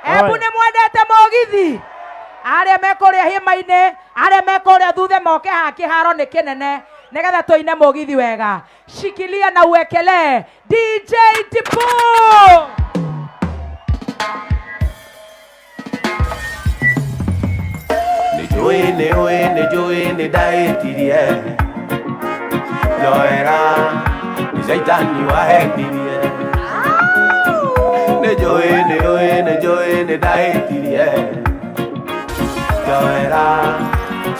Ebu ni mwendete mogithi. Aria mekoria hima-ine, aria mekoria thuthe moke haha kiharo ni kinene. Nigetha tuine mogithi wega. Shikilia na uwekele DJ Tipu. Ne joine daetirie. Joera, ni Saitani wahendirie. Ne joine daetirie. Joera,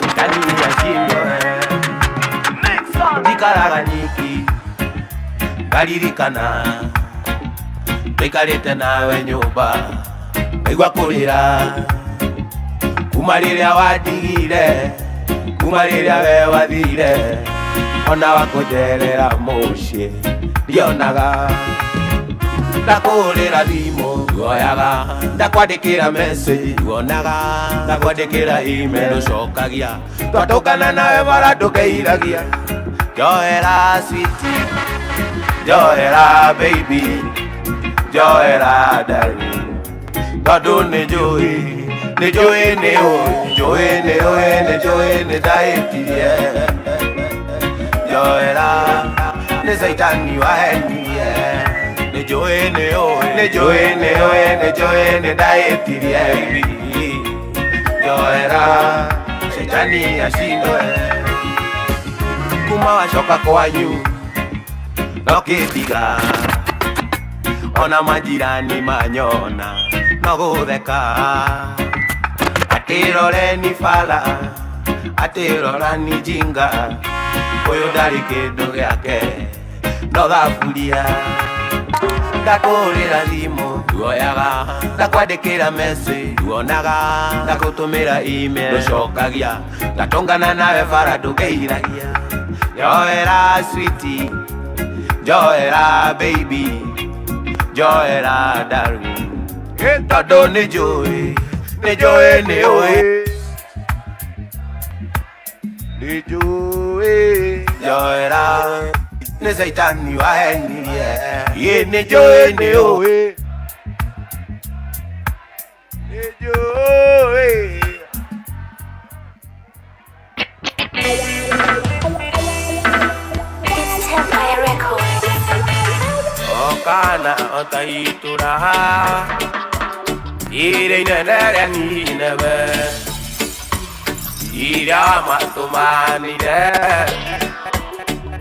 Saitani yashindwe. Nikaraga nyiki, ngaririkana. Nikarite nawe nyumba, naigua kurira. Kuma riria watigire, kuma riria we wathire, ona wakunjerera mucii ndionaga. Ndakurira thimu woyaga, ndakwandikira message wonaga, ndakwandikira email ucokagia, twatũngana nawe bara ndũkeiragia. Joera sweetie, joera baby, joera darling, tondu nĩ njũĩ daetirie. Joera nĩ Saitani wahenirie. Nĩ njũĩ daetirie. Joera Saitani ashindwe. Kuma wacoka kwanyu no kĩndiga, ona majirani manyona no gũtheka. Atirore ni fala, atirora ni jinga, uyu ndari kindu giake no thaburia. Ndakurira thimu woyaga, ndakwandikira message wonaga, ndagutumira email ucokagia, ndatũngana nawe bara ndũkeiragia. Joera sweetie, joera baby, joera darling, tondu nĩ njũĩ. Joera nĩ Saitani wahenirie. Nĩ njũĩ. Okana otaitura ire inenere ninebe, ire amatumanire,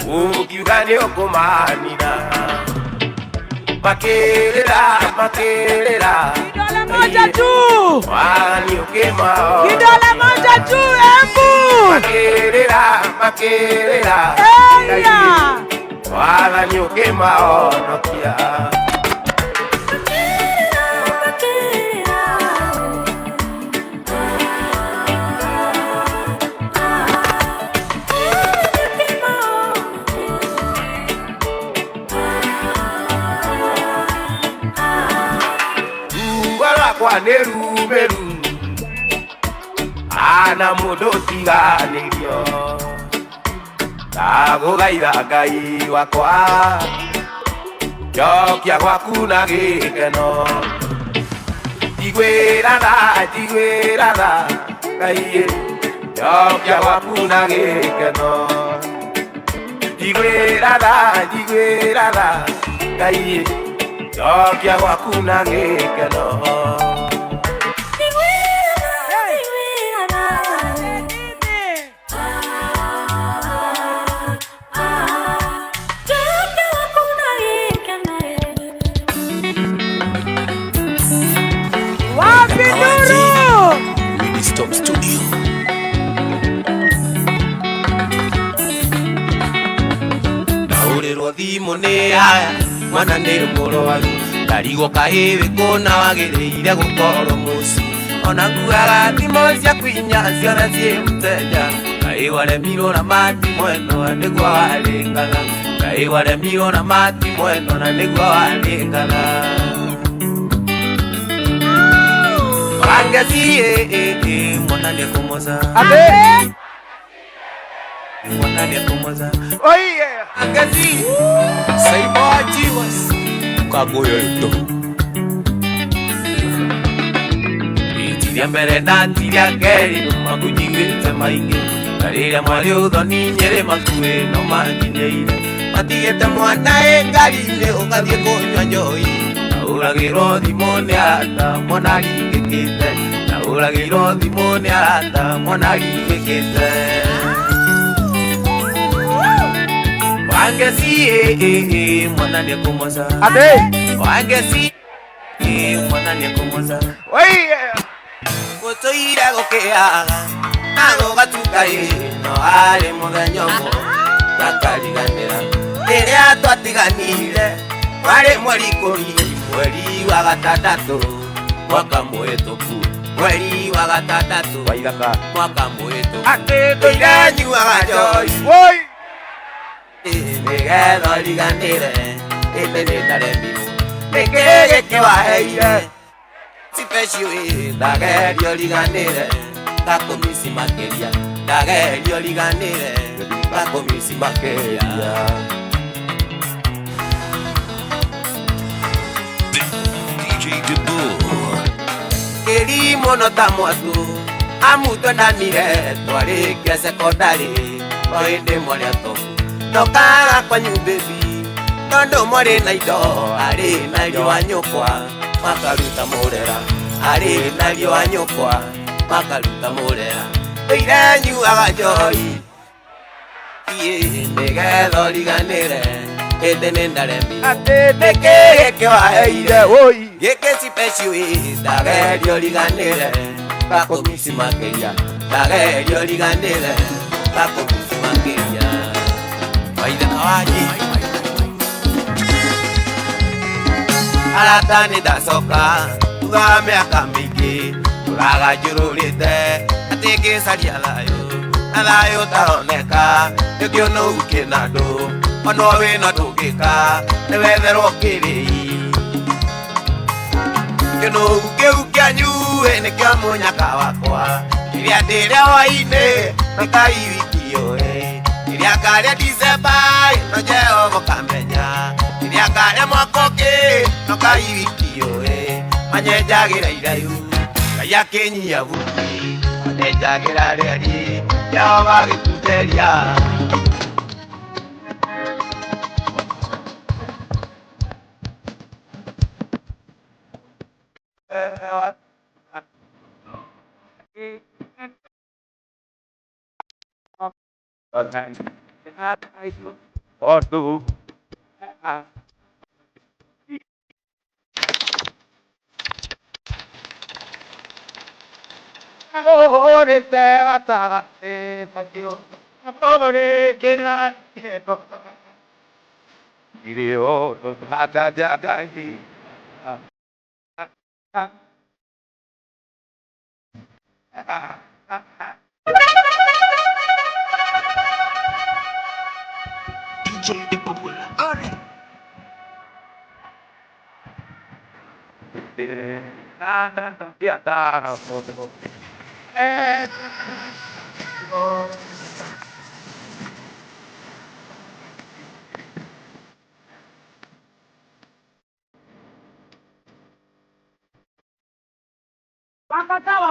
ukiuga ni ukumanira. Makirira Kidole moja tu, wani ukimao. kidole moja tu, embu Makirira eya. wani ukimao nokia. Neru ana mundu tiganirio, ndagũthaitha Ngai wakwa, njokia gwaku na gĩkeno. Ndigwĩra tha Ngai, njokia gwaku na gĩkeno. Ndigwĩra tha Ngai, njokia gwaku na gĩkeno. Thimu nĩ haya mwana nĩ mũrwaru, ndarigwo kahĩĩ kũna wagĩrĩire gũkorwo mũciĩ. Ona nguaga thimo cia kwinya ciothe ciĩ mũteja, Ngai waremirwo na mati mweno na nĩguo warĩngaga, Ngai waremirwo na mati mweno na nĩguo warĩngaga. Wangeci mwana nĩ kũmoza mwana nĩ kũmoza. Oh yeah, Wangeci Saibo Ajiwas Kagoyo ito mbere ndantiria keri makunjigwite maingi karira mwari uthoni nyeri makue no manginyeire matigete mwana engari-inĩ ũgathiĩ kũnyua njohi na ũragĩrwo thimũ nĩ arata mwana ringĩkĩte na ũragĩrwo thimũ nĩ arata mwana ringĩkĩte wangeci mwana nĩekũmoca wangeci mwana nĩekũmoca gũtũire gũkĩaga na gũgatuka no harĩ mũthenya ũmwe gakariganĩra rĩrĩa twatiganire warĩ mweri ikũmi mweri wa gatandatũ mwaka mũhĩtũku mweri wa gatandatũ mwaka mũhĩtũku ndũire nyuaga njohi nĩgetha ũriganĩre ĩndĩ nĩndaremirwo nĩkĩ gĩkĩ waheire cipecio ndageria ũriganĩre ngakũmisi makĩria ndageria ũriganĩre ngakũmisi makĩria kĩri mũno ta mwatũ amu twendanire twarĩkia sekondarĩ no hĩndĩ mwarĩ atoku ndokaga kwanyu baby tondũ mwarĩ na indo arĩ na riũa nyũkwa makaruta mũrera arĩ na riũa nyũkwa makaruta mũrera ndũire nyuaga njohi nĩgetha ũriganĩre ĩndĩ nĩndaremirwo nĩkĩ gĩkĩ waheire gĩkĩ cipecio ndageria ũriganĩre ngakũmisi makĩria ndageria ũriganĩre ngakũmisi makĩria waithaka wanjĩ arata nĩndacoka thutha wa mĩaka mĩingĩ tũraga njũrũrĩte atĩ ngĩcaria thayũ na thayũ taroneka nĩkĩona ũgukĩ na andũ ono wĩna ndũngĩka nĩwetherwo kĩrĩi kĩona ũgu kĩu kĩanyu nĩkĩo mũnyaka wakwa kĩrĩa ndĩrĩa hwainĩ nakai wiki yoĩ kĩrĩa karĩa Decemba no Jehova kamenya kĩrĩa karĩa mwaka ũngĩ no kai wiki yoĩ manyenjagĩra iraihu Ngai akĩnyia vuti manyenjagĩra rĩari Jehova agĩtuteria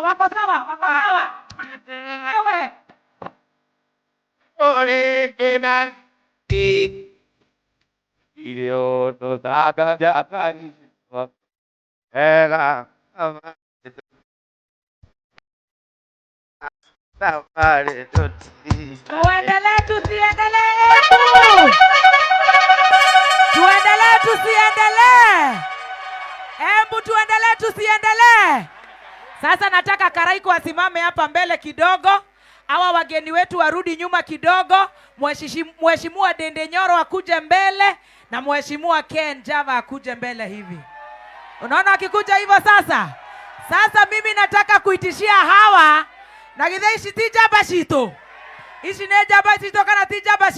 Wako sawa. Ore kenan ti Ilio to taka jakan era safari tuti tuendelee tusiendelee. Sasa nataka Karaiko asimame hapa mbele kidogo. Hawa wageni wetu warudi nyuma kidogo. Mheshimiwa Dende Nyoro akuje mbele na Mheshimiwa Ken Java akuje mbele hivi. Unaona wakikuja hivyo sasa? Sasa mimi nataka kuitishia hawa na githeishi tijaba shito. Ishi neja basi toka na tijaba shito.